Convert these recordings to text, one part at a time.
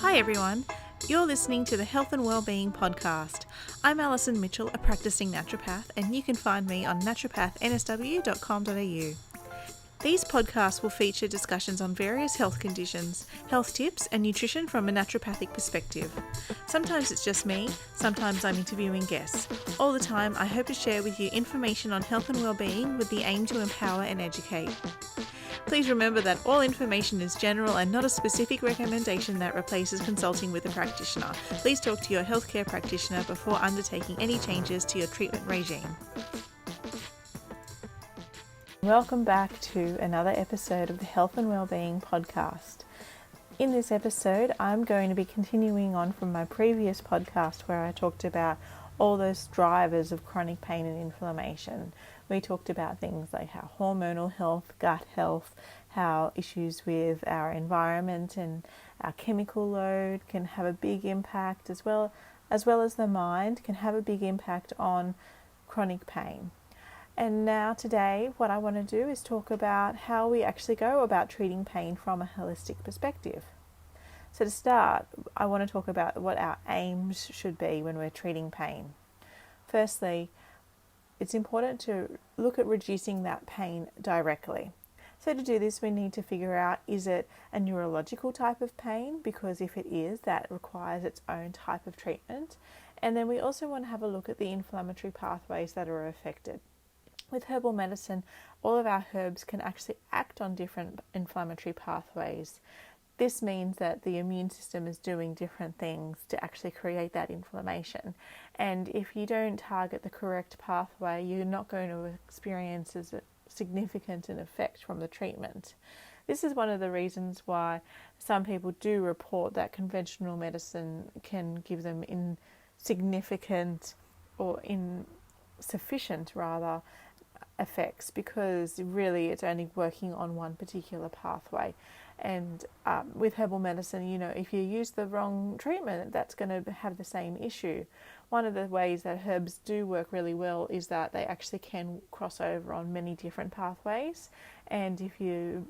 Hi everyone, you're listening to the Health and Wellbeing Podcast. I'm Alison Mitchell, a practicing naturopath, and you can find me on naturopathnSW.com.au. These podcasts will feature discussions on various health conditions, health tips, and nutrition from a naturopathic perspective. Sometimes it's just me, sometimes I'm interviewing guests. All the time, I hope to share with you information on health and wellbeing with the aim to empower and educate. Please remember that all information is general and not a specific recommendation that replaces consulting with a practitioner. Please talk to your healthcare practitioner before undertaking any changes to your treatment regime. Welcome back to another episode of the Health and Wellbeing Podcast. In this episode, I'm going to be continuing on from my previous podcast where I talked about all those drivers of chronic pain and inflammation. We talked about things like how hormonal health, gut health, how issues with our environment and our chemical load can have a big impact, as well as the mind can have a big impact on chronic pain. And now today, what I want to do is talk about how we actually go about treating pain from a holistic perspective. So to start, I want to talk about what our aims should be when we're treating pain. Firstly, it's important to look at reducing that pain directly. So to do this, we need to figure out, is it a neurological type of pain? Because if it is, that requires its own type of treatment. And then we also want to have a look at the inflammatory pathways that are affected. With herbal medicine, all of our herbs can actually act on different inflammatory pathways. This means that the immune system is doing different things to actually create that inflammation. And if you don't target the correct pathway, you're not going to experience as significant an effect from the treatment. This is one of the reasons why some people do report that conventional medicine can give them insignificant or insufficient rather effects, because really it's only working on one particular pathway. And with herbal medicine, if you use the wrong treatment, that's going to have the same issue. One of the ways that herbs do work really well is that they actually can cross over on many different pathways, and if you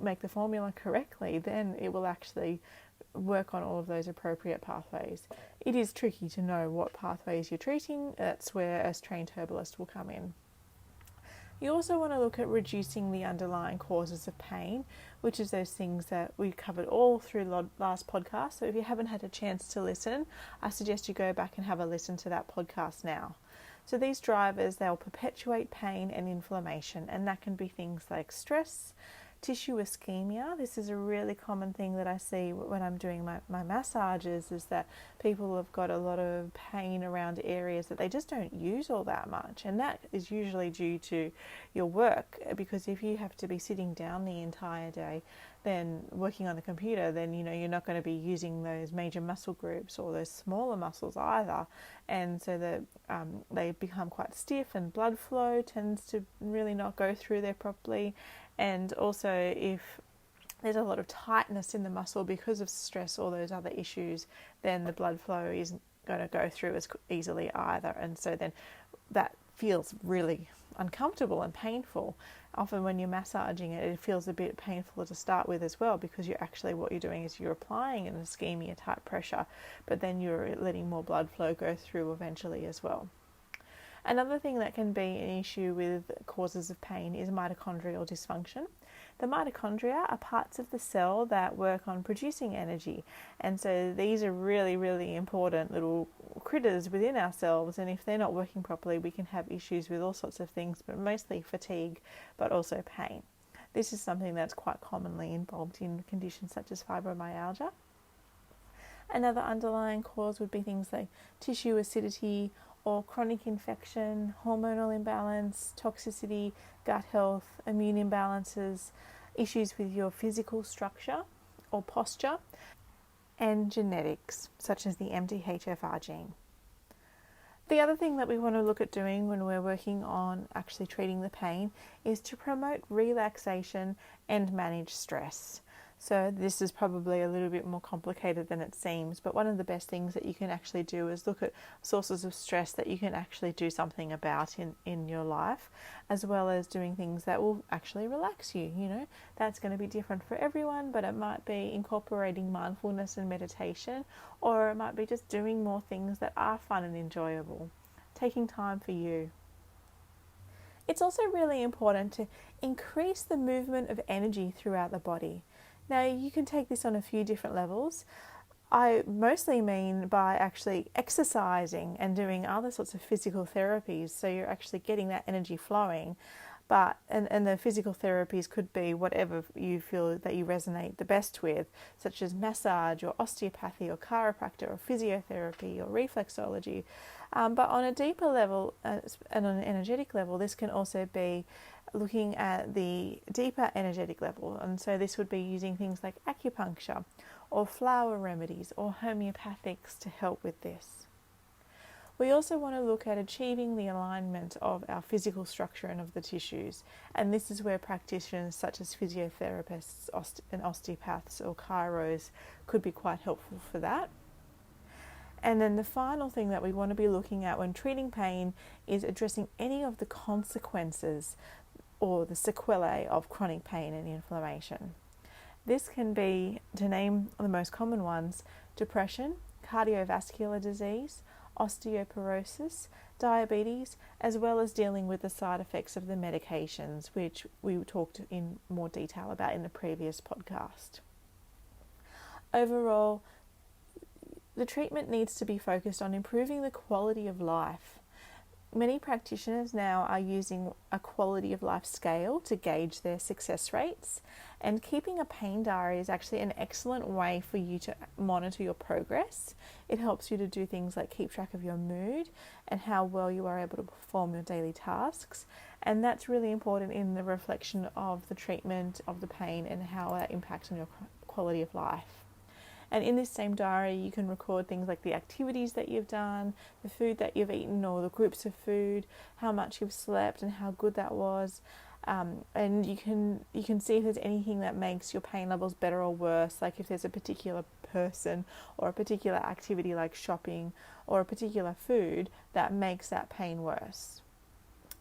make the formula correctly, then it will actually work on all of those appropriate pathways. It is tricky to know what pathways you're treating. That's where a trained herbalist will come in. You also want to look at reducing the underlying causes of pain, which is those things that we covered all through last podcast. So if you haven't had a chance to listen, I suggest you go back and have a listen to that podcast now. So these drivers, they'll perpetuate pain and inflammation, and that can be things like stress, tissue ischemia. This is a really common thing that I see when I'm doing my massages, is that people have got a lot of pain around areas that they just don't use all that much, and that is usually due to your work, because if you have to be sitting down the entire day then working on the computer, then you're not going to be using those major muscle groups or those smaller muscles either, and so that they become quite stiff, and blood flow tends to really not go through there properly. And also, if there's a lot of tightness in the muscle because of stress or those other issues, then the blood flow isn't going to go through as easily either. And so then that feels really uncomfortable and painful. Often when you're massaging it, it feels a bit painful to start with as well, because what you're doing is you're applying an ischemia type pressure, but then you're letting more blood flow go through eventually as well. Another thing that can be an issue with causes of pain is mitochondrial dysfunction. The mitochondria are parts of the cell that work on producing energy, and so these are really, really important little critters within ourselves, and if they're not working properly, we can have issues with all sorts of things, but mostly fatigue, but also pain. This is something that's quite commonly involved in conditions such as fibromyalgia. Another underlying cause would be things like tissue acidity, or chronic infection, hormonal imbalance, toxicity, gut health, immune imbalances, issues with your physical structure or posture, and genetics, such as the MTHFR gene. The other thing that we want to look at doing when we're working on actually treating the pain is to promote relaxation and manage stress. So this is probably a little bit more complicated than it seems, but one of the best things that you can actually do is look at sources of stress that you can actually do something about in your life, as well as doing things that will actually relax you. You know, that's going to be different for everyone, but it might be incorporating mindfulness and meditation, or it might be just doing more things that are fun and enjoyable, taking time for you. It's also really important to increase the movement of energy throughout the body. Now, you can take this on a few different levels. I mostly mean by actually exercising and doing other sorts of physical therapies, so you're actually getting that energy flowing. And the physical therapies could be whatever you feel that you resonate the best with, such as massage or osteopathy or chiropractor or physiotherapy or reflexology. But on a deeper level and on an energetic level, this can also be looking at the deeper energetic level. And so this would be using things like acupuncture or flower remedies or homeopathics to help with this. We also want to look at achieving the alignment of our physical structure and of the tissues. And this is where practitioners such as physiotherapists and osteopaths or chiros could be quite helpful for that. And then the final thing that we want to be looking at when treating pain is addressing any of the consequences or the sequelae of chronic pain and inflammation. This can be, to name the most common ones, depression, cardiovascular disease, osteoporosis, diabetes, as well as dealing with the side effects of the medications, which we talked in more detail about in the previous podcast. Overall, the treatment needs to be focused on improving the quality of life. Many practitioners now are using a quality of life scale to gauge their success rates, and keeping a pain diary is actually an excellent way for you to monitor your progress. It helps you to do things like keep track of your mood and how well you are able to perform your daily tasks, and that's really important in the reflection of the treatment of the pain and how that impacts on your quality of life. And in this same diary, you can record things like the activities that you've done, the food that you've eaten or the groups of food, how much you've slept and how good that was. And you can see if there's anything that makes your pain levels better or worse, like if there's a particular person or a particular activity like shopping or a particular food that makes that pain worse.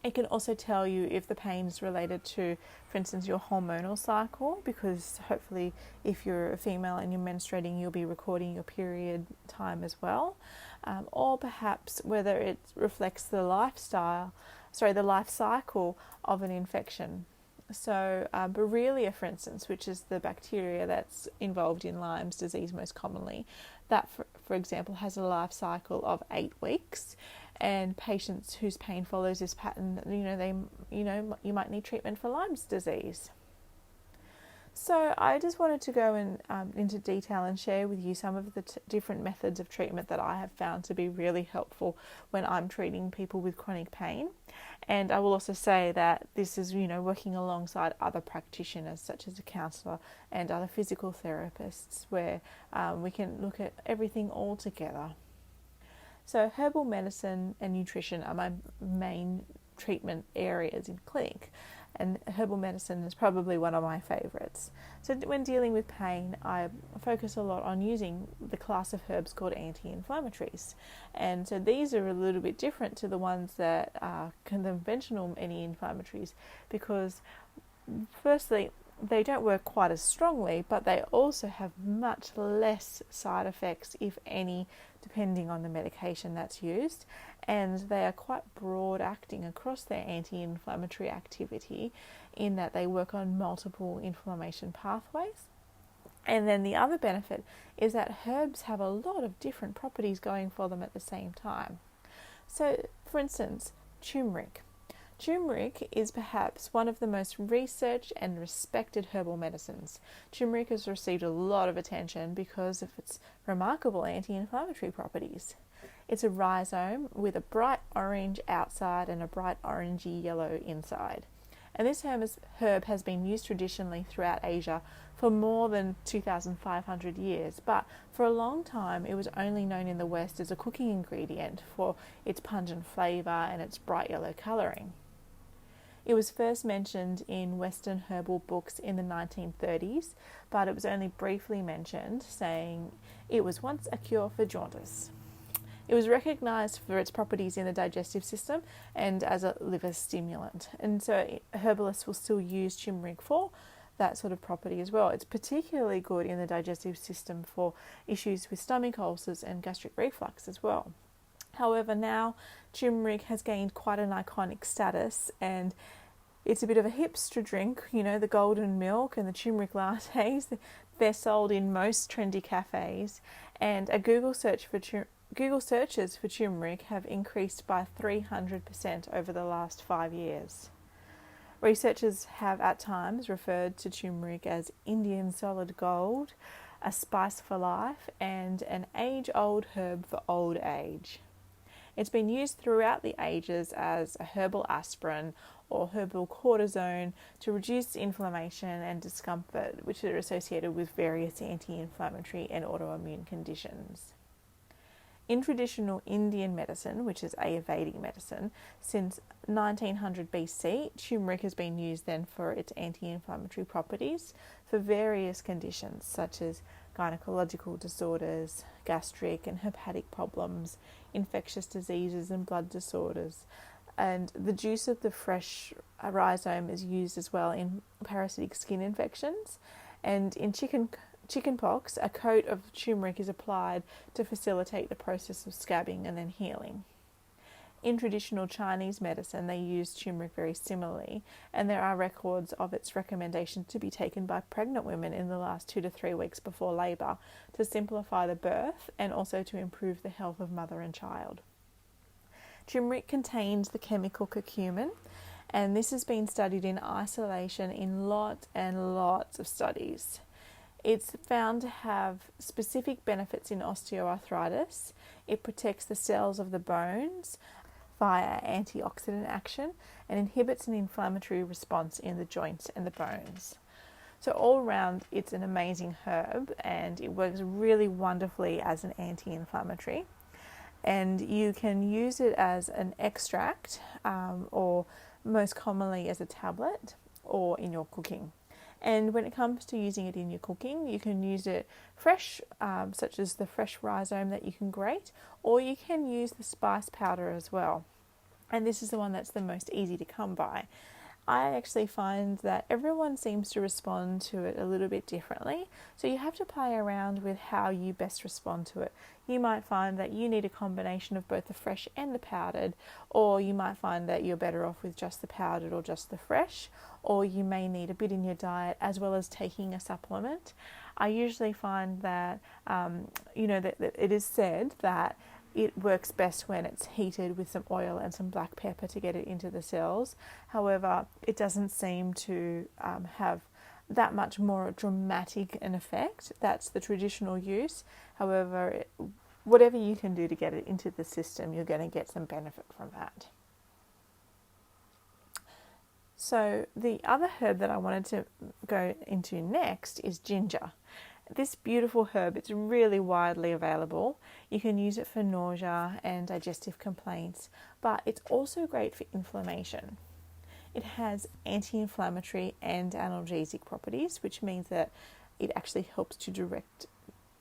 It can also tell you if the pain is related to, for instance, your hormonal cycle, because hopefully if you're a female and you're menstruating, you'll be recording your period time as well. Or perhaps whether it reflects the life cycle of an infection. So Borrelia, for instance, which is the bacteria that's involved in Lyme's disease most commonly, that, for example, has a life cycle of 8 weeks. And patients whose pain follows this pattern, you might need treatment for Lyme's disease. So I just wanted to go into detail and share with you some of the different methods of treatment that I have found to be really helpful when I'm treating people with chronic pain. And I will also say that this is, working alongside other practitioners such as a counsellor and other physical therapists, where we can look at everything all together. So herbal medicine and nutrition are my main treatment areas in clinic, and herbal medicine is probably one of my favourites. So when dealing with pain, I focus a lot on using the class of herbs called anti-inflammatories. And so these are a little bit different to the ones that are conventional anti-inflammatories, because firstly, they don't work quite as strongly, but they also have much less side effects, if any, depending on the medication that's used. And they are quite broad acting across their anti-inflammatory activity, in that they work on multiple inflammation pathways. And then the other benefit is that herbs have a lot of different properties going for them at the same time. So, for instance, turmeric. Turmeric is perhaps one of the most researched and respected herbal medicines. Turmeric has received a lot of attention because of its remarkable anti-inflammatory properties. It's a rhizome with a bright orange outside and a bright orangey yellow inside. And this herb has been used traditionally throughout Asia for more than 2,500 years, but for a long time it was only known in the West as a cooking ingredient for its pungent flavour and its bright yellow colouring. It was first mentioned in Western herbal books in the 1930s, but it was only briefly mentioned, saying it was once a cure for jaundice. It was recognised for its properties in the digestive system and as a liver stimulant. And so herbalists will still use turmeric for that sort of property as well. It's particularly good in the digestive system for issues with stomach ulcers and gastric reflux as well. However, now turmeric has gained quite an iconic status, and it's a bit of a hipster drink. You know, the golden milk and the turmeric lattes, they're sold in most trendy cafes, and a Google searches for turmeric have increased by 300% over the last 5 years. Researchers have at times referred to turmeric as Indian solid gold, a spice for life, and an age-old herb for old age. It's been used throughout the ages as a herbal aspirin or herbal cortisone to reduce inflammation and discomfort, which are associated with various anti-inflammatory and autoimmune conditions. In traditional Indian medicine, which is Ayurvedic medicine, since 1900 BC, turmeric has been used then for its anti-inflammatory properties for various conditions such as gynecological disorders, gastric and hepatic problems, infectious diseases and blood disorders. And the juice of the fresh rhizome is used as well in parasitic skin infections, and in chickenpox, a coat of turmeric is applied to facilitate the process of scabbing and then healing. In traditional Chinese medicine, they use turmeric very similarly, and there are records of its recommendation to be taken by pregnant women in the last 2 to 3 weeks before labour to simplify the birth and also to improve the health of mother and child. Turmeric contains the chemical curcumin, and this has been studied in isolation in lots and lots of studies. It's found to have specific benefits in osteoarthritis. It protects the cells of the bones via antioxidant action and inhibits an inflammatory response in the joints and the bones. So all around, it's an amazing herb, and it works really wonderfully as an anti-inflammatory. And you can use it as an extract or most commonly as a tablet or in your cooking. And when it comes to using it in your cooking, you can use it fresh, such as the fresh rhizome that you can grate, or you can use the spice powder as well. And this is the one that's the most easy to come by. I actually find that everyone seems to respond to it a little bit differently, so you have to play around with how you best respond to it. You might find that you need a combination of both the fresh and the powdered, or you might find that you're better off with just the powdered or just the fresh, or you may need a bit in your diet as well as taking a supplement. I usually find that, that it is said that it works best when it's heated with some oil and some black pepper to get it into the cells. However, it doesn't seem to have that much more dramatic an effect. That's the traditional use. However, whatever you can do to get it into the system, you're going to get some benefit from that. So the other herb that I wanted to go into next is ginger. This beautiful herb, it's really widely available. You can use it for nausea and digestive complaints, but it's also great for inflammation. It has anti-inflammatory and analgesic properties, which means that it actually helps to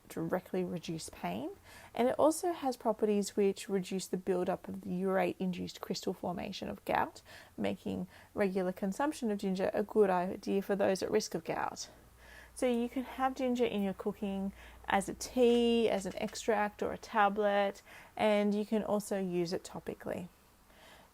directly reduce pain. And it also has properties which reduce the buildup of the urate-induced crystal formation of gout, making regular consumption of ginger a good idea for those at risk of gout. So you can have ginger in your cooking as a tea, as an extract or a tablet, and you can also use it topically.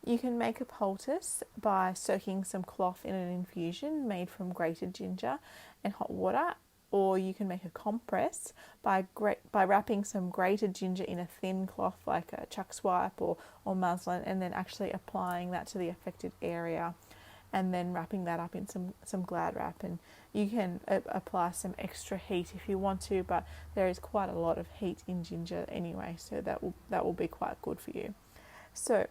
You can make a poultice by soaking some cloth in an infusion made from grated ginger and hot water, or you can make a compress by wrapping some grated ginger in a thin cloth like a chuck swipe or muslin, and then actually applying that to the affected area, and then wrapping that up in some Glad wrap. And you can apply some extra heat if you want to, but there is quite a lot of heat in ginger anyway, so that will be quite good for you. So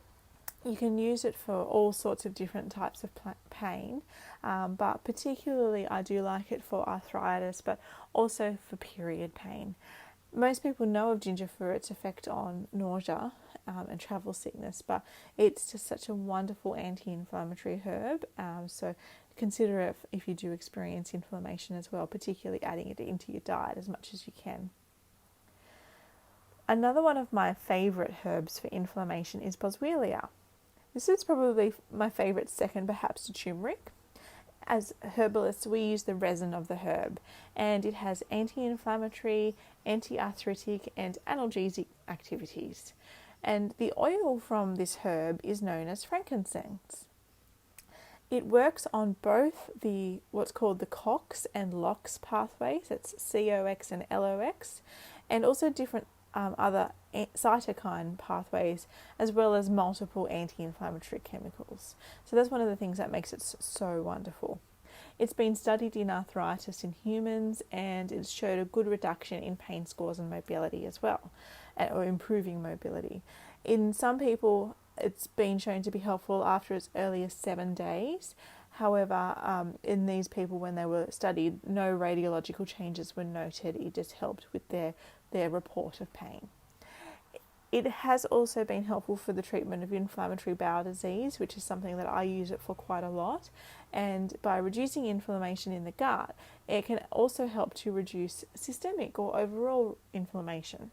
you can use it for all sorts of different types of pain, but particularly I do like it for arthritis, but also for period pain. Most people know of ginger for its effect on nausea, and travel sickness, but it's just such a wonderful anti-inflammatory herb. So consider it if you do experience inflammation as well, particularly adding it into your diet as much as you can. Another one of my favourite herbs for inflammation is boswellia. This is probably my favourite, second perhaps to turmeric. As herbalists, we use the resin of the herb, and it has anti-inflammatory, anti-arthritic, and analgesic activities. And the oil from this herb is known as frankincense. It works on both the what's called the COX and LOX pathways, that's COX and LOX, and also different other cytokine pathways, as well as multiple anti-inflammatory chemicals. So that's one of the things that makes it so wonderful. It's been studied in arthritis in humans, and it showed a good reduction in pain scores and mobility as well, or improving mobility. In some people, it's been shown to be helpful after as early as 7 days. However, in these people, when they were studied, no radiological changes were noted. It just helped with their report of pain. It has also been helpful for the treatment of inflammatory bowel disease, which is something that I use it for quite a lot. And by reducing inflammation in the gut, it can also help to reduce systemic or overall inflammation.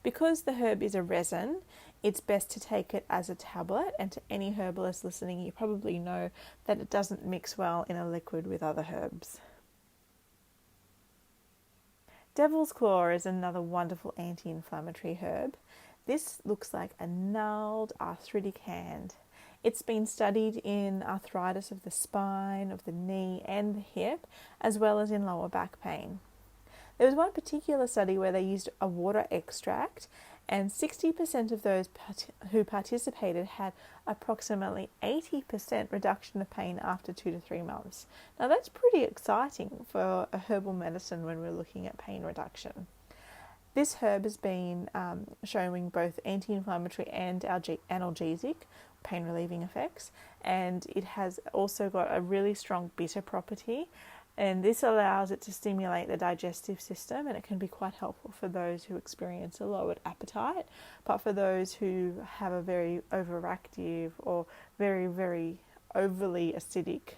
Because the herb is a resin, it's best to take it as a tablet, and to any herbalist listening, you probably know that it doesn't mix well in a liquid with other herbs. Devil's Claw is another wonderful anti-inflammatory herb. This looks like a gnarled arthritic hand. It's been studied in arthritis of the spine, of the knee and the hip, as well as in lower back pain. There was one particular study where they used a water extract, and 60% of those who participated had approximately 80% reduction of pain after 2 to 3 months. Now that's pretty exciting for a herbal medicine when we're looking at pain reduction. This herb has been showing both anti-inflammatory and analgesic, pain relieving effects, and it has also got a really strong bitter property. And this allows it to stimulate the digestive system, and it can be quite helpful for those who experience a lowered appetite. But for those who have a very overactive or very, very overly acidic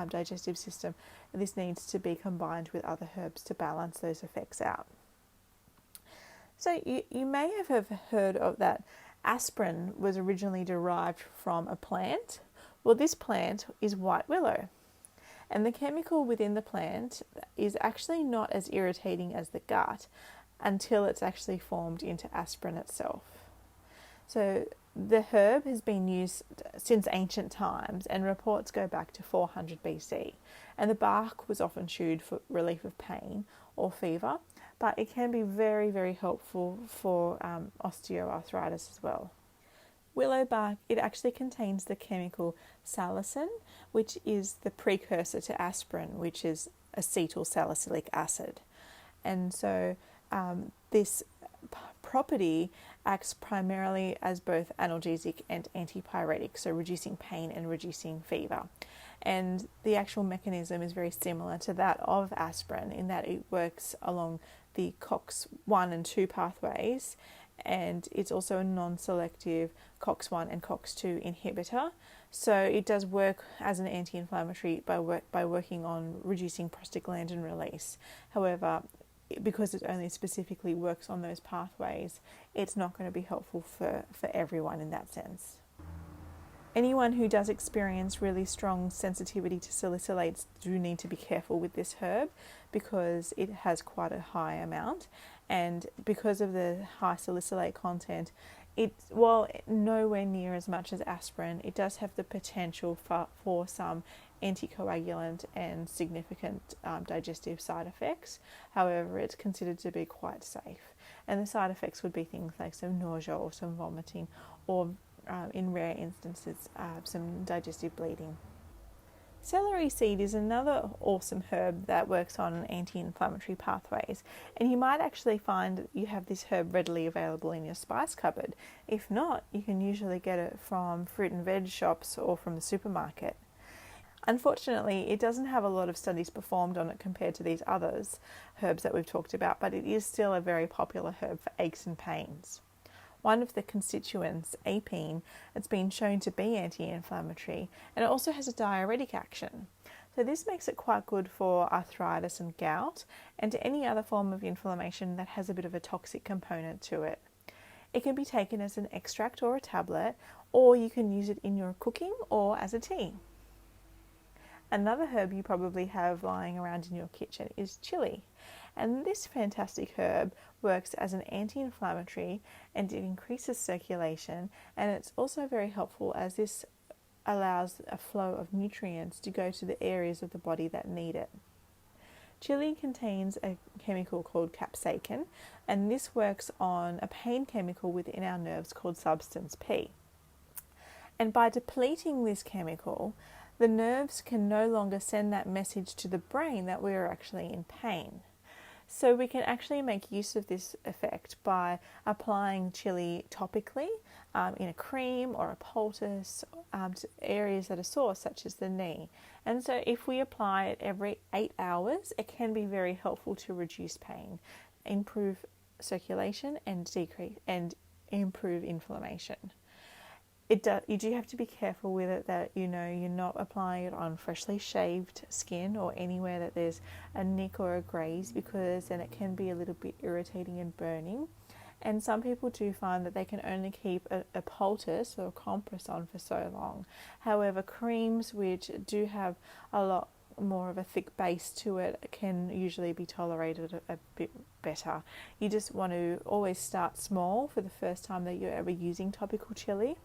digestive system, this needs to be combined with other herbs to balance those effects out. So you may have heard of that aspirin was originally derived from a plant. Well, this plant is white willow. And the chemical within the plant is actually not as irritating as the gut until it's actually formed into aspirin itself. So the herb has been used since ancient times, and reports go back to 400 BC. And the bark was often chewed for relief of pain or fever, but it can be very, very helpful for osteoarthritis as well. Willow bark, it actually contains the chemical salicin, which is the precursor to aspirin, which is acetyl salicylic acid. And so this property acts primarily as both analgesic and antipyretic, so reducing pain and reducing fever. And the actual mechanism is very similar to that of aspirin in that it works along the COX-1 and 2 pathways, and it's also a non-selective COX-1 and COX-2 inhibitor. So it does work as an anti-inflammatory by working on reducing prostaglandin release. However, because it only specifically works on those pathways, it's not going to be helpful for everyone in that sense. Anyone who does experience really strong sensitivity to salicylates do need to be careful with this herb because it has quite a high amount, and because of the high salicylate content, while nowhere near as much as aspirin, it does have the potential for some anticoagulant and significant digestive side effects. However, it's considered to be quite safe, and the side effects would be things like some nausea or some vomiting, or in rare instances, some digestive bleeding. Celery seed is another awesome herb that works on anti-inflammatory pathways, and you might actually find that you have this herb readily available in your spice cupboard. If not, you can usually get it from fruit and veg shops or from the supermarket. Unfortunately, it doesn't have a lot of studies performed on it compared to these others herbs that we've talked about, but it is still a very popular herb for aches and pains. one of the constituents, apine, it's been shown to be anti-inflammatory, and it also has a diuretic action. So this makes it quite good for arthritis and gout and to any other form of inflammation that has a bit of a toxic component to it. It can be taken as an extract or a tablet, or you can use it in your cooking or as a tea. Another herb you probably have lying around in your kitchen is chili. And this fantastic herb works as an anti-inflammatory and it increases circulation, and it's also very helpful as this allows a flow of nutrients to go to the areas of the body that need it. Chili contains a chemical called capsaicin, and this works on a pain chemical within our nerves called substance P. And by depleting this chemical, the nerves can no longer send that message to the brain that we are actually in pain. So we can actually make use of this effect by applying chili topically in a cream or a poultice to areas that are sore, such as the knee. And so if we apply it every 8 hours, it can be very helpful to reduce pain, improve circulation, and improve inflammation. You do have to be careful with it that you're not applying it on freshly shaved skin or anywhere that there's a nick or a graze, because then it can be a little bit irritating and burning. And some people do find that they can only keep a poultice or a compress on for so long. However, creams which do have a lot more of a thick base to it can usually be tolerated a bit better. You just want to always start small for the first time that you're ever using topical chili.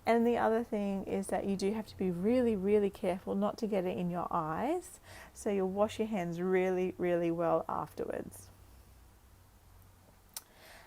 And the other thing is that you do have to be really, really careful not to get it in your eyes. So you'll wash your hands really, really well afterwards.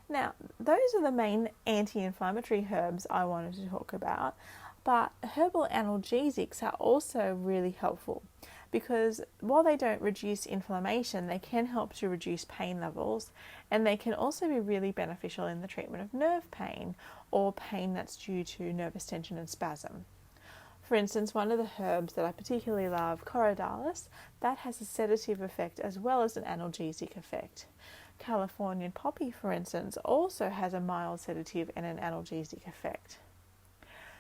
Now, those are the main anti-inflammatory herbs I wanted to talk about. But herbal analgesics are also really helpful, because while they don't reduce inflammation, they can help to reduce pain levels, and they can also be really beneficial in the treatment of nerve pain or pain that's due to nervous tension and spasm. For instance, one of the herbs that I particularly love, Corydalis, that has a sedative effect as well as an analgesic effect. Californian poppy, for instance, also has a mild sedative and an analgesic effect.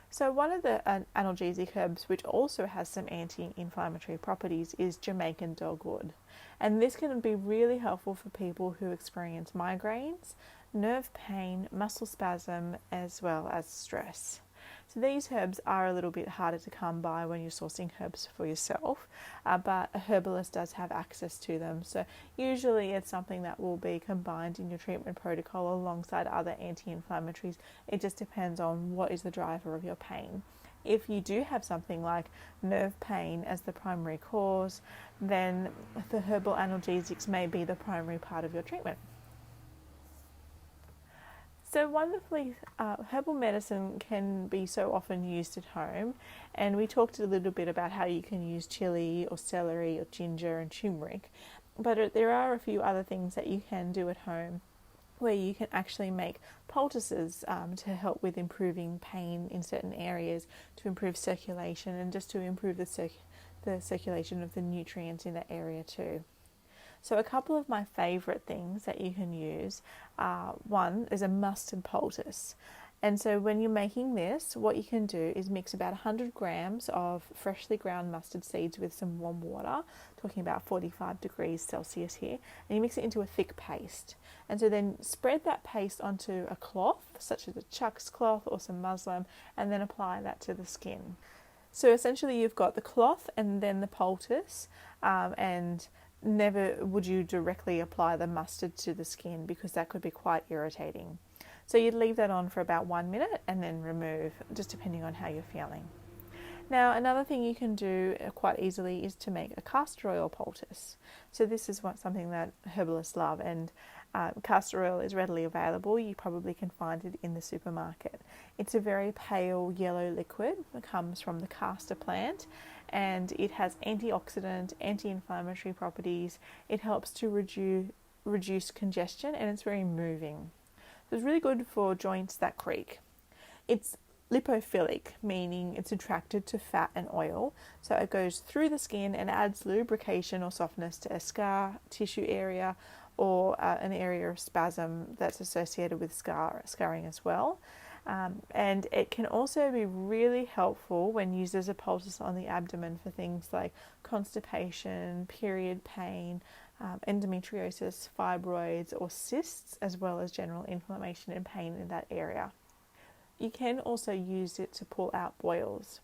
So one of the analgesic herbs which also has some anti-inflammatory properties is Jamaican dogwood. And this can be really helpful for people who experience migraines, nerve pain, muscle spasm, as well as stress. So these herbs are a little bit harder to come by when you're sourcing herbs for yourself, but a herbalist does have access to them. So usually it's something that will be combined in your treatment protocol alongside other anti-inflammatories. It just depends on what is the driver of your pain. If you do have something like nerve pain as the primary cause, then the herbal analgesics may be the primary part of your treatment. So wonderfully, herbal medicine can be so often used at home, and we talked a little bit about how you can use chili or celery or ginger and turmeric, but there are a few other things that you can do at home where you can actually make poultices to help with improving pain in certain areas, to improve circulation, and just to improve the circulation of the nutrients in that area too. So a couple of my favourite things that you can use, one is a mustard poultice. And so when you're making this, what you can do is mix about 100 grams of freshly ground mustard seeds with some warm water, talking about 45 degrees Celsius here, and you mix it into a thick paste. And so then spread that paste onto a cloth, such as a chucks cloth or some muslin, and then apply that to the skin. So essentially you've got the cloth and then the poultice, and never would you directly apply the mustard to the skin because that could be quite irritating. So you'd leave that on for about 1 minute and then remove, just depending on how you're feeling. Now, another thing you can do quite easily is to make a castor oil poultice. So this is something that herbalists love, and castor oil is readily available. You probably can find it in the supermarket. It's a very pale yellow liquid that comes from the castor plant, and it has antioxidant, anti-inflammatory properties. It helps to reduce congestion, and it's very moving. So it's really good for joints that creak. It's lipophilic, meaning it's attracted to fat and oil, so it goes through the skin and adds lubrication or softness to a scar, tissue area, or an area of spasm that's associated with scarring as well. And it can also be really helpful when used as a poultice on the abdomen for things like constipation, period pain, endometriosis, fibroids or cysts, as well as general inflammation and pain in that area. You can also use it to pull out boils.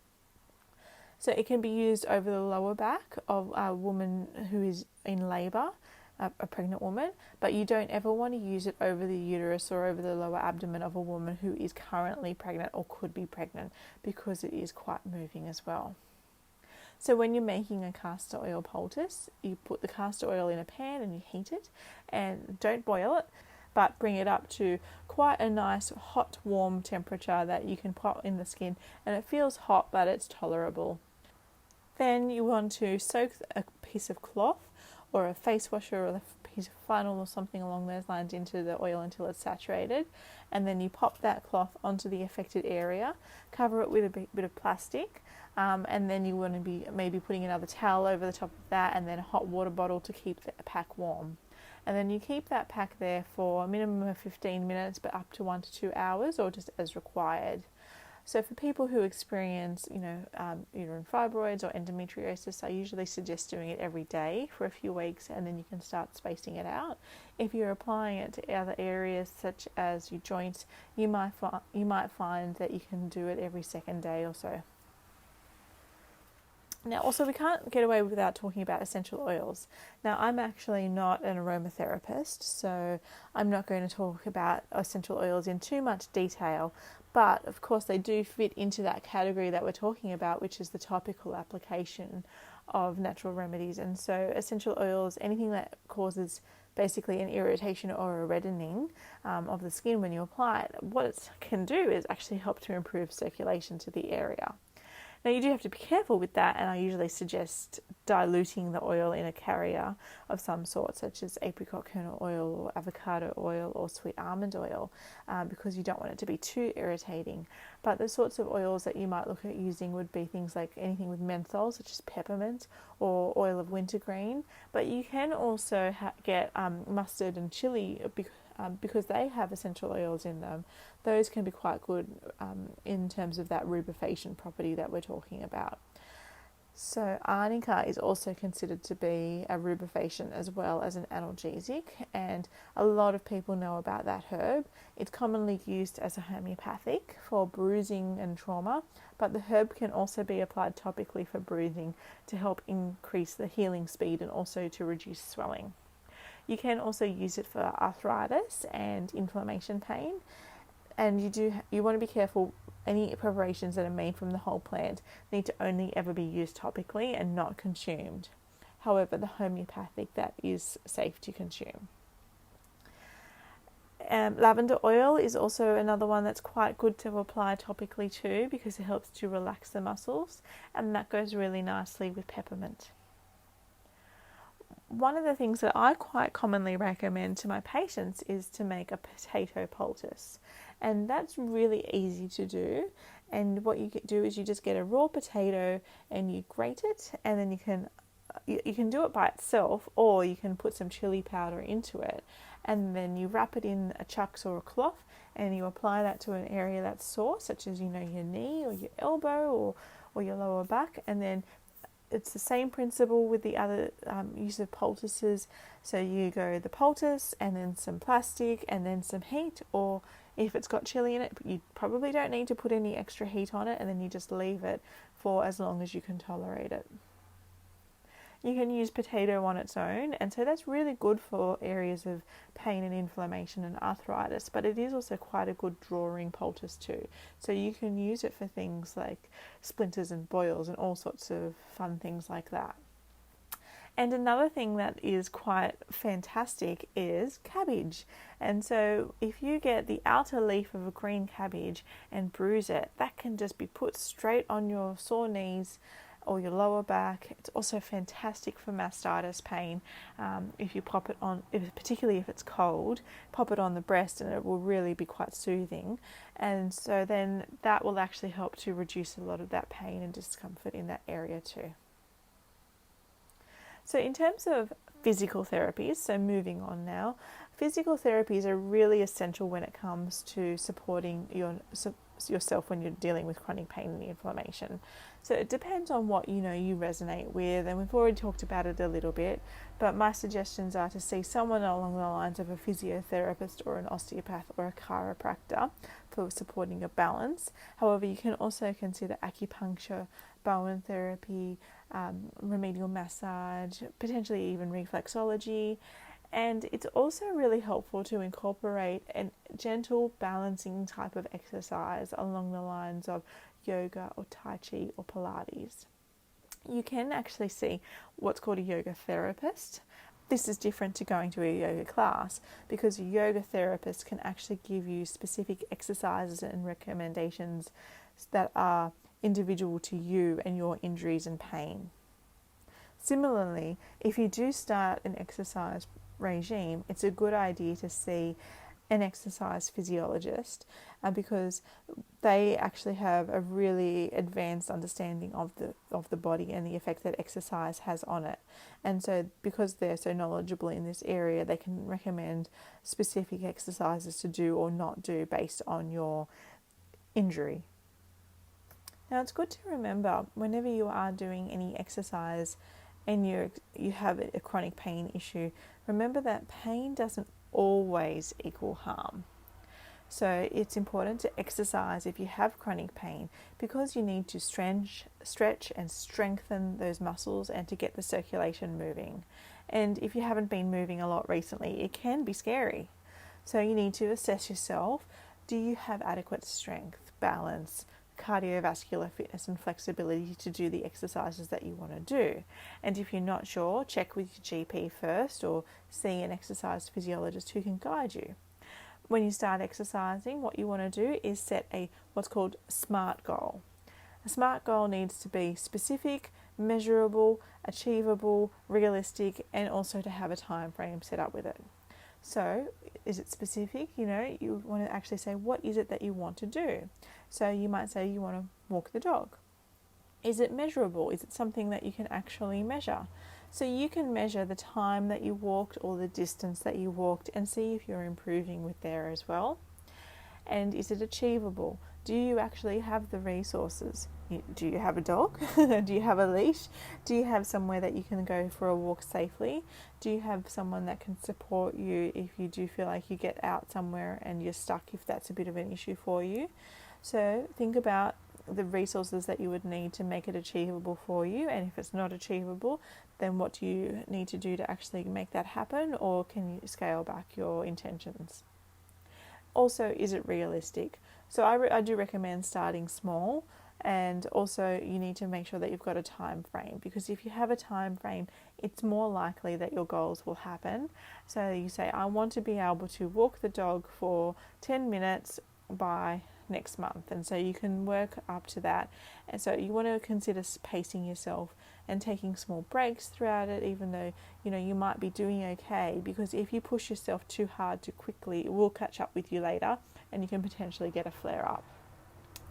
So it can be used over the lower back of a woman who is in labour, a pregnant woman, but you don't ever want to use it over the uterus or over the lower abdomen of a woman who is currently pregnant or could be pregnant, because it is quite moving as well. So when you're making a castor oil poultice, you put the castor oil in a pan and you heat it, and don't boil it, but bring it up to quite a nice hot warm temperature that you can put in the skin, and it feels hot but it's tolerable. Then you want to soak a piece of cloth or a face washer or a piece of flannel or something along those lines into the oil until it's saturated, and then you pop that cloth onto the affected area, cover it with a bit of plastic, and then you want to be maybe putting another towel over the top of that, and then a hot water bottle to keep the pack warm. And then you keep that pack there for a minimum of 15 minutes, but up to 1 to 2 hours, or just as required. So for people who experience, uterine fibroids or endometriosis, I usually suggest doing it every day for a few weeks, and then you can start spacing it out. If you're applying it to other areas such as your joints, you might find that you can do it every second day or so. Now, also, we can't get away without talking about essential oils. Now, I'm actually not an aromatherapist, so I'm not going to talk about essential oils in too much detail, but of course they do fit into that category that we're talking about, which is the topical application of natural remedies. And so essential oils, anything that causes basically an irritation or a reddening of the skin when you apply it, what it can do is actually help to improve circulation to the area. Now, you do have to be careful with that, and I usually suggest diluting the oil in a carrier of some sort, such as apricot kernel oil or avocado oil or sweet almond oil, because you don't want it to be too irritating. But the sorts of oils that you might look at using would be things like anything with menthol, such as peppermint or oil of wintergreen. But you can also get mustard and chili because they have essential oils in them. Those can be quite good in terms of that rubefacient property that we're talking about. So arnica is also considered to be a rubefacient as well as an analgesic, and a lot of people know about that herb. It's commonly used as a homeopathic for bruising and trauma, but the herb can also be applied topically for bruising to help increase the healing speed and also to reduce swelling. You can also use it for arthritis and inflammation pain, and you want to be careful. Any preparations that are made from the whole plant need to only ever be used topically and not consumed. However, the homeopathic, that is safe to consume. Lavender oil is also another one that's quite good to apply topically too, because it helps to relax the muscles, and that goes really nicely with peppermint. One of the things that I quite commonly recommend to my patients is to make a potato poultice, and that's really easy to do. And what you do is you just get a raw potato and you grate it, and then you can do it by itself, or you can put some chili powder into it, and then you wrap it in a chucks or a cloth, and you apply that to an area that's sore, such as your knee or your elbow or your lower back, and then it's the same principle with the other use of poultices. So you go the poultice and then some plastic and then some heat, or if it's got chili in it, you probably don't need to put any extra heat on it, and then you just leave it for as long as you can tolerate it. You can use potato on its own, and so that's really good for areas of pain and inflammation and arthritis, but it is also quite a good drawing poultice too. So you can use it for things like splinters and boils and all sorts of fun things like that. And another thing that is quite fantastic is cabbage. And so if you get the outer leaf of a green cabbage and bruise it, that can just be put straight on your sore knees or your lower back. It's also fantastic for mastitis pain. If you pop it on, particularly if it's cold, pop it on the breast, and it will really be quite soothing. And so then that will actually help to reduce a lot of that pain and discomfort in that area too. So in terms of physical therapies. So moving on now, physical therapies are really essential when it comes to supporting yourself when you're dealing with chronic pain and inflammation. So it depends on what you resonate with, and we've already talked about it a little bit, but my suggestions are to see someone along the lines of a physiotherapist or an osteopath or a chiropractor for supporting your balance. However, you can also consider acupuncture, Bowen therapy, remedial massage, potentially even reflexology. And it's also really helpful to incorporate a gentle balancing type of exercise along the lines of yoga or Tai Chi or Pilates. You can actually see what's called a yoga therapist. This is different to going to a yoga class because a yoga therapist can actually give you specific exercises and recommendations that are individual to you and your injuries and pain. Similarly, if you do start an exercise regime, it's a good idea to see an exercise physiologist because they actually have a really advanced understanding of the body and the effect that exercise has on it. And so because they're so knowledgeable in this area, they can recommend specific exercises to do or not do based on your injury. Now, it's good to remember whenever you are doing any exercise and you have a chronic pain issue, remember that pain doesn't always equal harm. So it's important to exercise if you have chronic pain because you need to stretch and strengthen those muscles and to get the circulation moving. And if you haven't been moving a lot recently, it can be scary. So you need to assess yourself. Do you have adequate strength, balance, cardiovascular fitness and flexibility to do the exercises that you want to do? And if you're not sure, check with your GP first or see an exercise physiologist who can guide you. When you start exercising, what you want to do is set a what's called SMART goal. A SMART goal needs to be specific, measurable, achievable, realistic, and also to have a time frame set up with it. So is it specific? You want to actually say, what is it that you want to do? So you might say you want to walk the dog. Is it measurable? Is it something that you can actually measure? So you can measure the time that you walked or the distance that you walked and see if you're improving with there as well. And is it achievable? Do you actually have the resources? Do you have a dog? Do you have a leash? Do you have somewhere that you can go for a walk safely? Do you have someone that can support you if you do feel like you get out somewhere and you're stuck, if that's a bit of an issue for you? So think about the resources that you would need to make it achievable for you, and if it's not achievable, then what do you need to do to actually make that happen, or can you scale back your intentions? Also, is it realistic? So I do recommend starting small, and also you need to make sure that you've got a time frame, because if you have a time frame, it's more likely that your goals will happen. So you say, I want to be able to walk the dog for 10 minutes by next month, and so you can work up to that. And so you want to consider pacing yourself and taking small breaks throughout it, even though you might be doing okay, because if you push yourself too hard too quickly, it will catch up with you later and you can potentially get a flare up.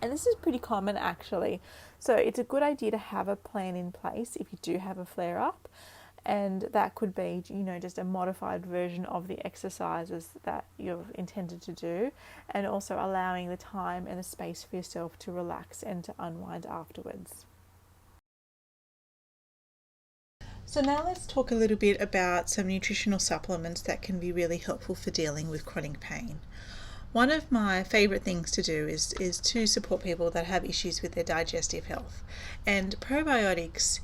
And this is pretty common actually, so it's a good idea to have a plan in place if you do have a flare up. And that could be, just a modified version of the exercises that you've intended to do, and also allowing the time and the space for yourself to relax and to unwind afterwards. So now let's talk a little bit about some nutritional supplements that can be really helpful for dealing with chronic pain. One of my favourite things to do is to support people that have issues with their digestive health. And probiotics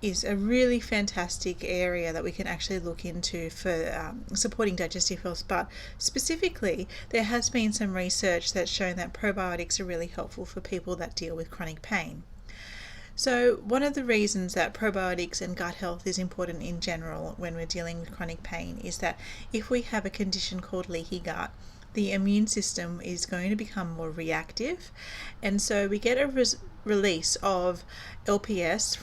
is a really fantastic area that we can actually look into for supporting digestive health, but specifically there has been some research that's shown that probiotics are really helpful for people that deal with chronic pain. So one of the reasons that probiotics and gut health is important in general when we're dealing with chronic pain is that if we have a condition called leaky gut, the immune system is going to become more reactive, and so we get a release of LPS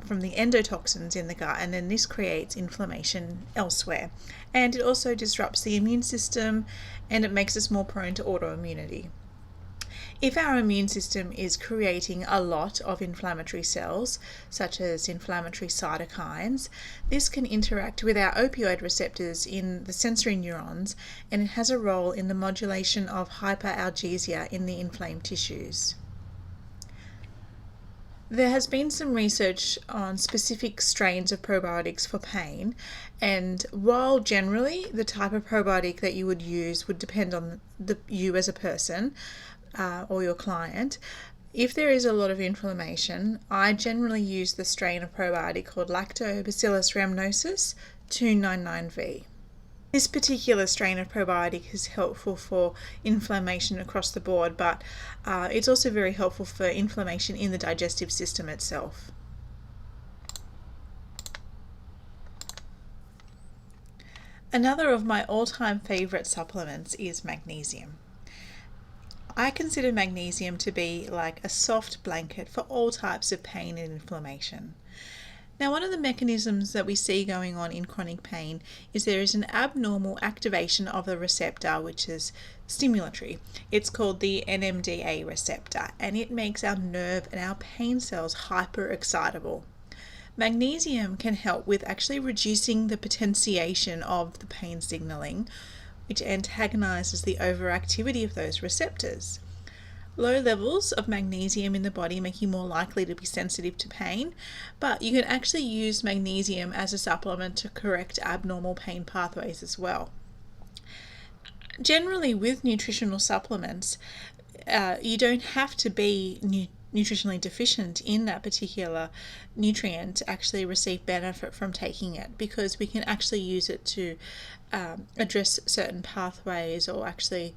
from the endotoxins in the gut, and then this creates inflammation elsewhere, and it also disrupts the immune system and it makes us more prone to autoimmunity. If our immune system is creating a lot of inflammatory cells, such as inflammatory cytokines, this can interact with our opioid receptors in the sensory neurons, and it has a role in the modulation of hyperalgesia in the inflamed tissues. There has been some research on specific strains of probiotics for pain, and while generally the type of probiotic that you would use would depend on you as a person, or your client, if there is a lot of inflammation, I generally use the strain of probiotic called Lactobacillus rhamnosus 299V. This particular strain of probiotic is helpful for inflammation across the board, but it's also very helpful for inflammation in the digestive system itself. Another of my all-time favourite supplements is magnesium. I consider magnesium to be like a soft blanket for all types of pain and inflammation. Now, one of the mechanisms that we see going on in chronic pain is there is an abnormal activation of the receptor, which is stimulatory. It's called the NMDA receptor, and it makes our nerve and our pain cells hyper excitable. Magnesium can help with actually reducing the potentiation of the pain signaling, which antagonizes the overactivity of those receptors. Low levels of magnesium in the body make you more likely to be sensitive to pain, but you can actually use magnesium as a supplement to correct abnormal pain pathways as well. Generally, with nutritional supplements, you don't have to be nutritionally deficient in that particular nutrient to actually receive benefit from taking it, because we can actually use it to address certain pathways or actually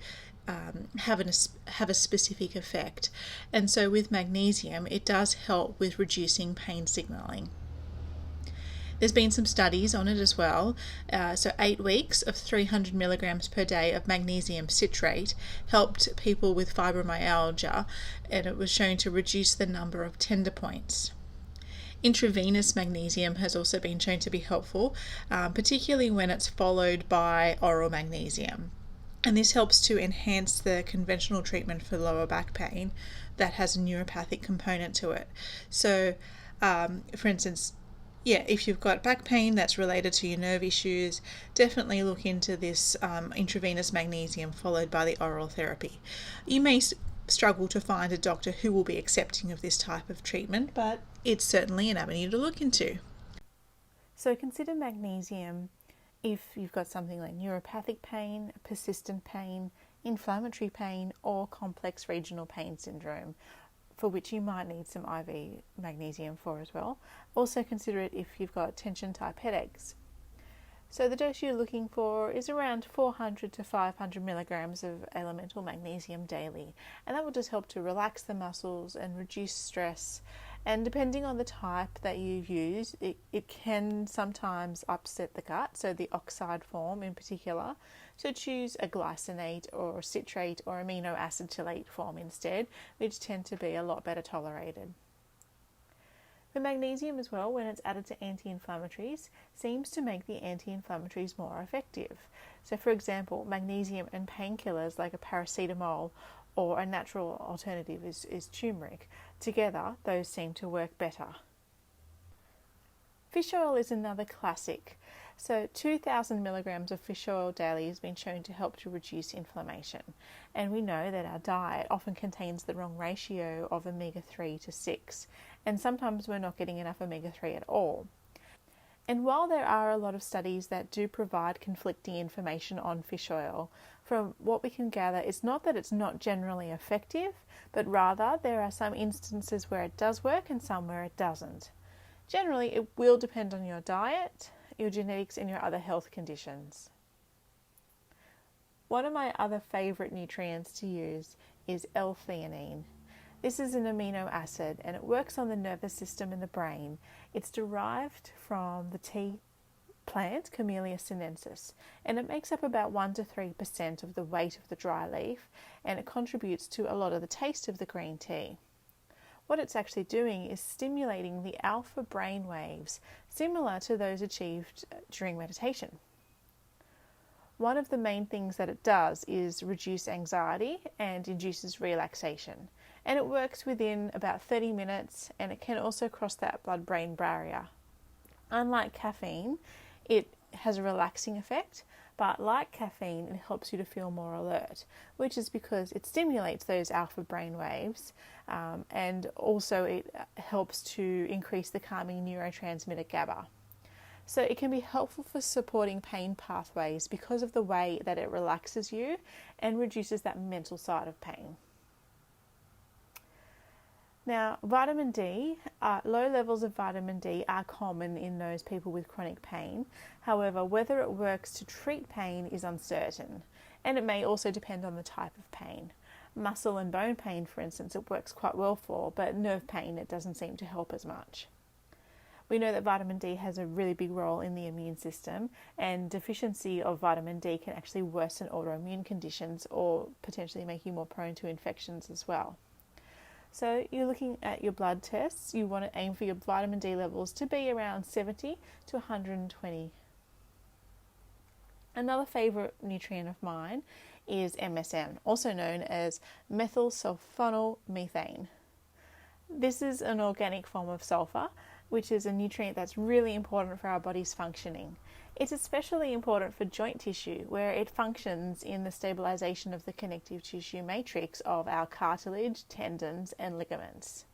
have a specific effect. And so with magnesium, it does help with reducing pain signaling. There's been some studies on it as well. So 8 weeks of 300 milligrams per day of magnesium citrate helped people with fibromyalgia, and it was shown to reduce the number of tender points. Intravenous magnesium has also been shown to be helpful, particularly when it's followed by oral magnesium. And this helps to enhance the conventional treatment for lower back pain that has a neuropathic component to it. So, for instance, if you've got back pain that's related to your nerve issues, definitely look into this intravenous magnesium followed by the oral therapy. You may struggle to find a doctor who will be accepting of this type of treatment, but it's certainly an avenue to look into. So consider magnesium if you've got something like neuropathic pain, persistent pain, inflammatory pain, or complex regional pain syndrome, for which you might need some IV magnesium for as well. Also consider it if you've got tension type headaches. So the dose you're looking for is around 400 to 500 milligrams of elemental magnesium daily, and that will just help to relax the muscles and reduce stress. And depending on the type that you use, it can sometimes upset the gut, so the oxide form in particular. So choose a glycinate or citrate or amino acid chelate form instead, which tend to be a lot better tolerated. The magnesium as well, when it's added to anti-inflammatories, seems to make the anti-inflammatories more effective. So for example, magnesium and painkillers like a paracetamol or a natural alternative is turmeric. Together, those seem to work better. Fish oil is another classic. So 2,000 milligrams of fish oil daily has been shown to help to reduce inflammation. And we know that our diet often contains the wrong ratio of omega-3 to 6. And sometimes we're not getting enough omega-3 at all. And while there are a lot of studies that do provide conflicting information on fish oil, from what we can gather, it's not that it's not generally effective, but rather there are some instances where it does work and some where it doesn't. Generally, it will depend on your diet, your genetics, and your other health conditions. One of my other favourite nutrients to use is L-theanine. This is an amino acid and it works on the nervous system and the brain. It's derived from the tea plant, Camellia sinensis, and it makes up about 1 to 3% of the weight of the dry leaf, and it contributes to a lot of the taste of the green tea. What it's actually doing is stimulating the alpha brain waves, similar to those achieved during meditation. One of the main things that it does is reduce anxiety and induces relaxation. And it works within about 30 minutes, and it can also cross that blood-brain barrier. Unlike caffeine, it has a relaxing effect, but like caffeine, it helps you to feel more alert, which is because it stimulates those alpha brain waves, and also it helps to increase the calming neurotransmitter GABA. So it can be helpful for supporting pain pathways because of the way that it relaxes you and reduces that mental side of pain. Now, vitamin D, low levels of vitamin D are common in those people with chronic pain. However, whether it works to treat pain is uncertain, and it may also depend on the type of pain. Muscle and bone pain, for instance, it works quite well for, but nerve pain, it doesn't seem to help as much. We know that vitamin D has a really big role in the immune system, and deficiency of vitamin D can actually worsen autoimmune conditions or potentially make you more prone to infections as well. So you're looking at your blood tests. You want to aim for your vitamin D levels to be around 70 to 120. Another favourite nutrient of mine is MSM, also known as methylsulfonyl-methane. This is an organic form of sulfur, which is a nutrient that's really important for our body's functioning. It's especially important for joint tissue, where it functions in the stabilization of the connective tissue matrix of our cartilage, tendons, and ligaments.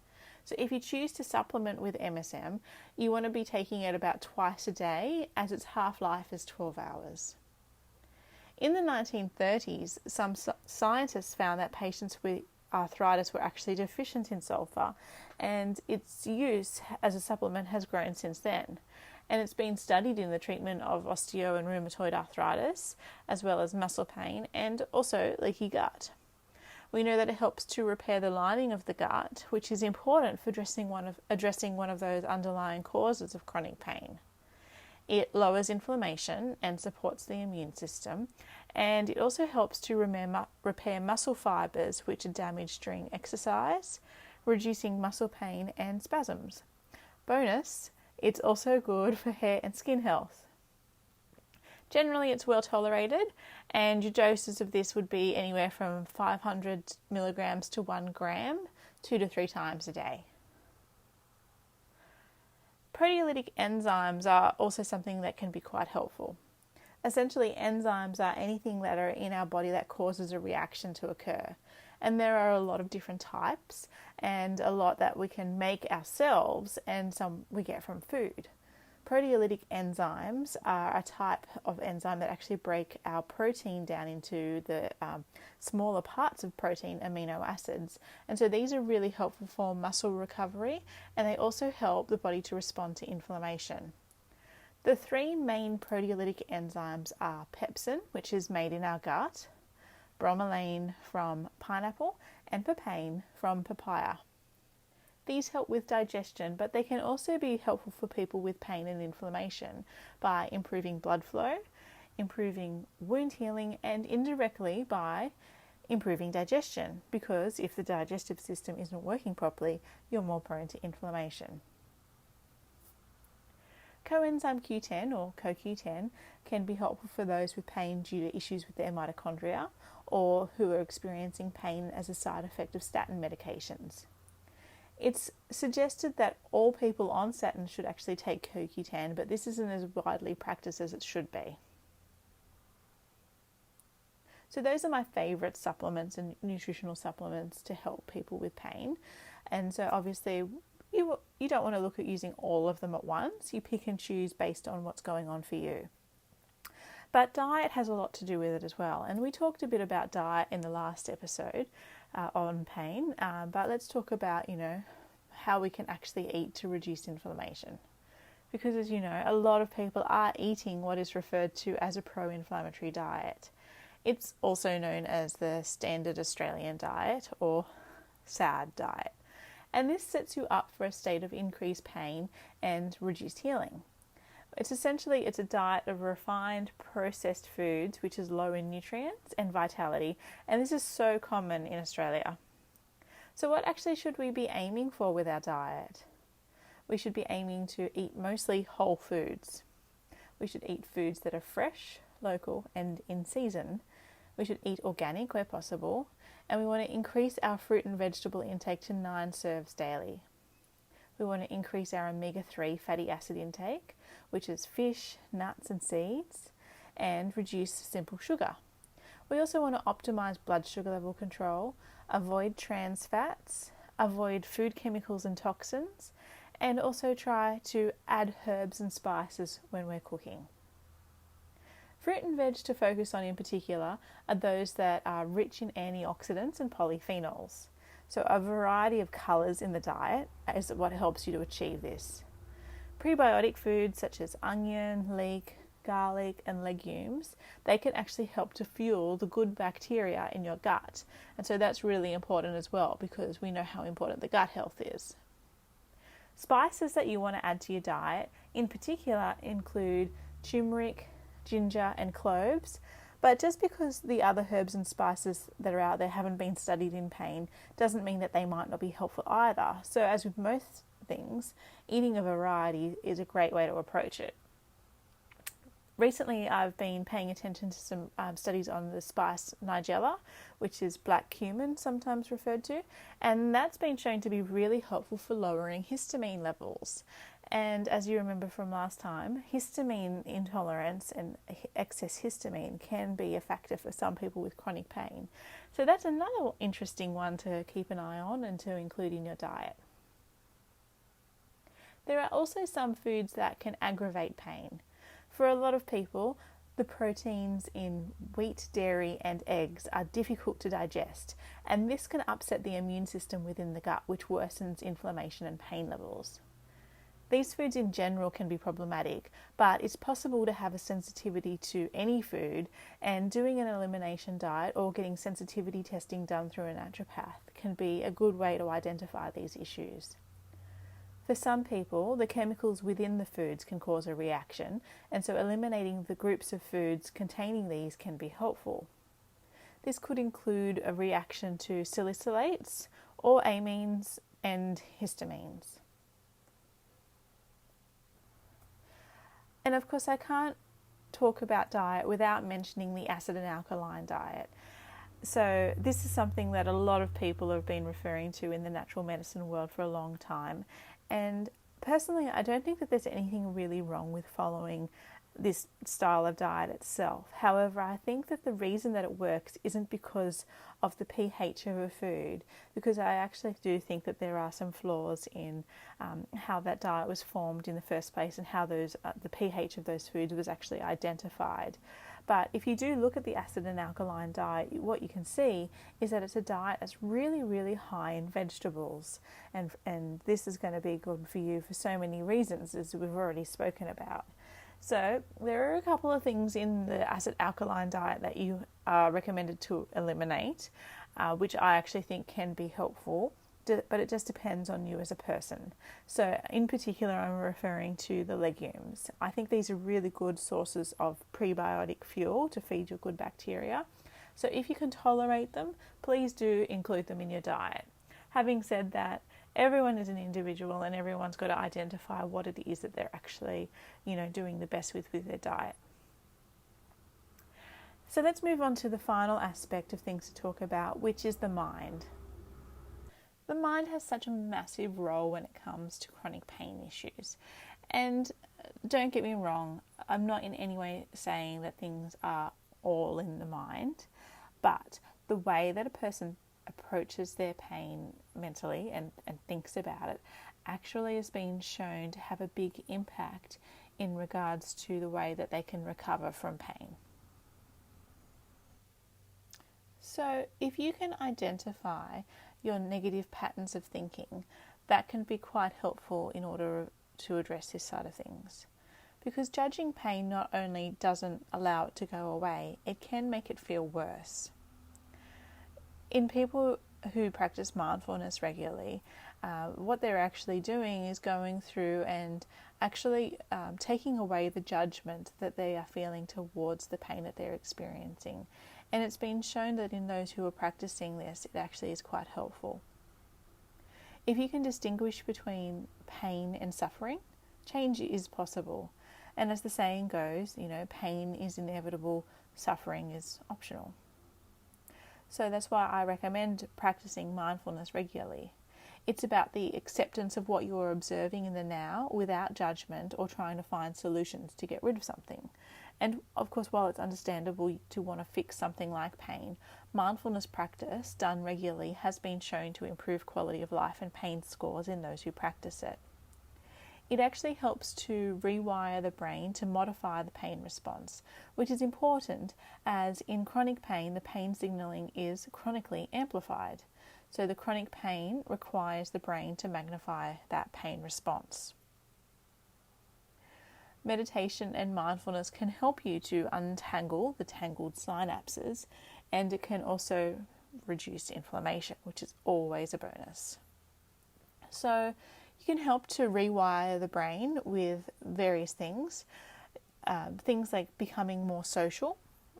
So if you choose to supplement with MSM, you want to be taking it about twice a day, as its half-life is 12 hours. In the 1930s, some scientists found that patients with arthritis were actually deficient in sulfur, and its use as a supplement has grown since then. And it's been studied in the treatment of osteo and rheumatoid arthritis, as well as muscle pain and also leaky gut. We know that it helps to repair the lining of the gut, which is important for addressing one of those underlying causes of chronic pain. It lowers inflammation and supports the immune system, and it also helps to repair muscle fibers which are damaged during exercise, reducing muscle pain and spasms. Bonus, it's also good for hair and skin health. Generally, it's well tolerated, and your doses of this would be anywhere from 500 milligrams to 1 gram, 2 to 3 times a day. Proteolytic enzymes are also something that can be quite helpful. Essentially, enzymes are anything that are in our body that causes a reaction to occur. And there are a lot of different types, and a lot that we can make ourselves, and some we get from food. Proteolytic enzymes are a type of enzyme that actually break our protein down into the smaller parts of protein, amino acids. And so these are really helpful for muscle recovery, and they also help the body to respond to inflammation. The 3 main proteolytic enzymes are pepsin, which is made in our gut, bromelain from pineapple, and papain from papaya. These help with digestion, but they can also be helpful for people with pain and inflammation by improving blood flow, improving wound healing, and indirectly by improving digestion, because if the digestive system isn't working properly, you're more prone to inflammation. Coenzyme Q10 or CoQ10 can be helpful for those with pain due to issues with their mitochondria or who are experiencing pain as a side effect of statin medications. It's suggested that all people on statins should actually take CoQ10, but this isn't as widely practiced as it should be. So those are my favourite supplements and nutritional supplements to help people with pain. And so obviously you don't want to look at using all of them at once. You pick and choose based on what's going on for you. But diet has a lot to do with it as well. And we talked a bit about diet in the last episode on pain. But let's talk about, how we can actually eat to reduce inflammation. Because as you know, a lot of people are eating what is referred to as a pro-inflammatory diet. It's also known as the Standard Australian Diet or SAD diet. And this sets you up for a state of increased pain and reduced healing. It's a diet of refined, processed foods, which is low in nutrients and vitality, and this is so common in Australia. So what actually should we be aiming for with our diet? We should be aiming to eat mostly whole foods. We should eat foods that are fresh, local, and in season. We should eat organic where possible, and we want to increase our fruit and vegetable intake to 9 serves daily. We want to increase our omega-3 fatty acid intake, which is fish, nuts and seeds, and reduce simple sugar. We also want to optimize blood sugar level control, avoid trans fats, avoid food chemicals and toxins, and also try to add herbs and spices when we're cooking. Fruit and veg to focus on in particular are those that are rich in antioxidants and polyphenols. So a variety of colours in the diet is what helps you to achieve this. Prebiotic foods such as onion, leek, garlic and legumes, they can actually help to fuel the good bacteria in your gut. And so that's really important as well, because we know how important the gut health is. Spices that you want to add to your diet in particular include turmeric, ginger and cloves, but just because the other herbs and spices that are out there haven't been studied in pain doesn't mean that they might not be helpful either. So as with most things, eating a variety is a great way to approach it. Recently, I've been paying attention to some studies on the spice nigella, which is black cumin sometimes referred to, and that's been shown to be really helpful for lowering histamine levels. And as you remember from last time, histamine intolerance and excess histamine can be a factor for some people with chronic pain. So that's another interesting one to keep an eye on and to include in your diet. There are also some foods that can aggravate pain. For a lot of people, the proteins in wheat, dairy and eggs are difficult to digest, and this can upset the immune system within the gut, which worsens inflammation and pain levels. These foods in general can be problematic, but it's possible to have a sensitivity to any food, and doing an elimination diet or getting sensitivity testing done through a naturopath can be a good way to identify these issues. For some people, the chemicals within the foods can cause a reaction, and so eliminating the groups of foods containing these can be helpful. This could include a reaction to salicylates or amines and histamines. And of course, I can't talk about diet without mentioning the acid and alkaline diet. So this is something that a lot of people have been referring to in the natural medicine world for a long time. And personally, I don't think that there's anything really wrong with following this style of diet itself. However, I think that the reason that it works isn't because of the pH of a food, because I actually do think that there are some flaws in how that diet was formed in the first place and how the pH of those foods was actually identified. But if you do look at the acid and alkaline diet, what you can see is that it's a diet that's really, really high in vegetables. And this is going to be good for you for so many reasons, as we've already spoken about. So there are a couple of things in the acid alkaline diet that you are recommended to eliminate, which I actually think can be helpful, but it just depends on you as a person. So in particular, I'm referring to the legumes. I think these are really good sources of prebiotic fuel to feed your good bacteria. So if you can tolerate them, please do include them in your diet. Having said that, everyone is an individual and everyone's got to identify what it is that they're actually, doing the best with their diet. So let's move on to the final aspect of things to talk about, which is the mind. The mind has such a massive role when it comes to chronic pain issues. And don't get me wrong, I'm not in any way saying that things are all in the mind, but the way that a person approaches their pain mentally and thinks about it actually has been shown to have a big impact in regards to the way that they can recover from pain. So if you can identify your negative patterns of thinking, that can be quite helpful in order to address this side of things. Because judging pain not only doesn't allow it to go away, it can make it feel worse. In people who practice mindfulness regularly, what they're actually doing is going through and actually taking away the judgment that they are feeling towards the pain that they're experiencing. And it's been shown that in those who are practicing this, it actually is quite helpful. If you can distinguish between pain and suffering, change is possible. And as the saying goes, pain is inevitable, suffering is optional. So that's why I recommend practicing mindfulness regularly. It's about the acceptance of what you're observing in the now without judgment or trying to find solutions to get rid of something. And of course, while it's understandable to want to fix something like pain, mindfulness practice done regularly has been shown to improve quality of life and pain scores in those who practice it. It actually helps to rewire the brain to modify the pain response, which is important as in chronic pain, the pain signaling is chronically amplified. So the chronic pain requires the brain to magnify that pain response. Meditation and mindfulness can help you to untangle the tangled synapses, and it can also reduce inflammation, which is always a bonus. So you can help to rewire the brain with various things. Things like becoming more social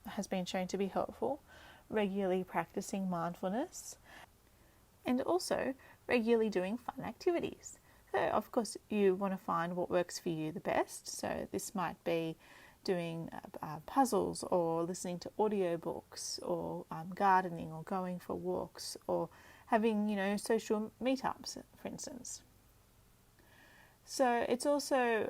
has been shown to be helpful, regularly practicing mindfulness, and also regularly doing fun activities. So of course you want to find what works for you the best. So this might be doing puzzles or listening to audiobooks or gardening or going for walks or having, social meetups, for instance. So it's also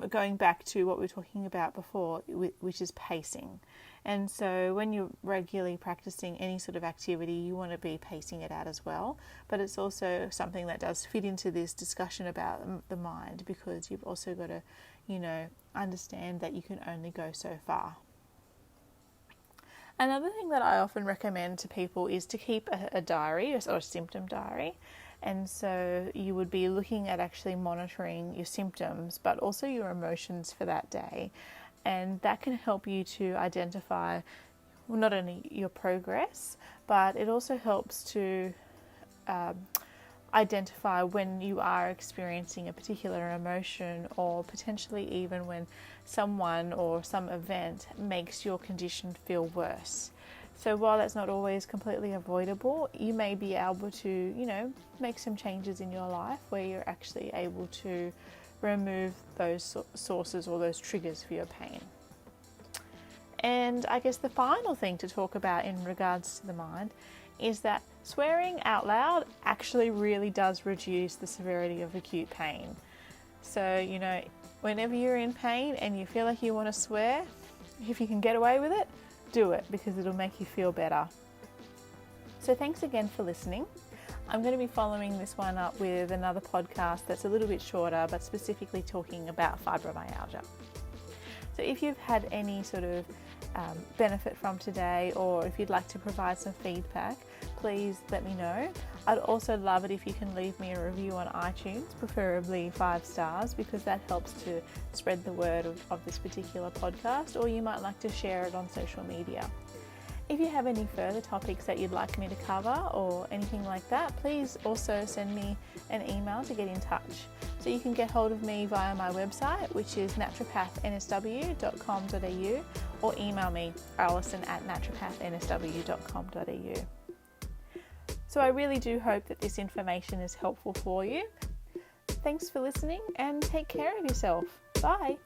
going back to what we were talking about before, which is pacing. And so when you're regularly practicing any sort of activity, you want to be pacing it out as well. But it's also something that does fit into this discussion about the mind, because you've also got to, understand that you can only go so far. Another thing that I often recommend to people is to keep a diary or a symptom diary. And so you would be looking at actually monitoring your symptoms, but also your emotions for that day. And that can help you to identify not only your progress, but it also helps to identify when you are experiencing a particular emotion, or potentially even when someone or some event makes your condition feel worse. So while that's not always completely avoidable, you may be able to, make some changes in your life where you're actually able to remove those sources or those triggers for your pain. And I guess the final thing to talk about in regards to the mind is that swearing out loud actually really does reduce the severity of acute pain. So, whenever you're in pain and you feel like you want to swear, if you can get away with it, do it, because it'll make you feel better. So thanks again for listening. I'm going to be following this one up with another podcast that's a little bit shorter, but specifically talking about fibromyalgia. So if you've had any sort of benefit from today, or if you'd like to provide some feedback, please let me know. I'd also love it if you can leave me a review on iTunes, preferably 5 stars, because that helps to spread the word of this particular podcast, or you might like to share it on social media. If you have any further topics that you'd like me to cover or anything like that, please also send me an email to get in touch. So you can get hold of me via my website, which is naturopathnsw.com.au, or email me, alison@naturopathnsw.com.au. So I really do hope that this information is helpful for you. Thanks for listening and take care of yourself. Bye.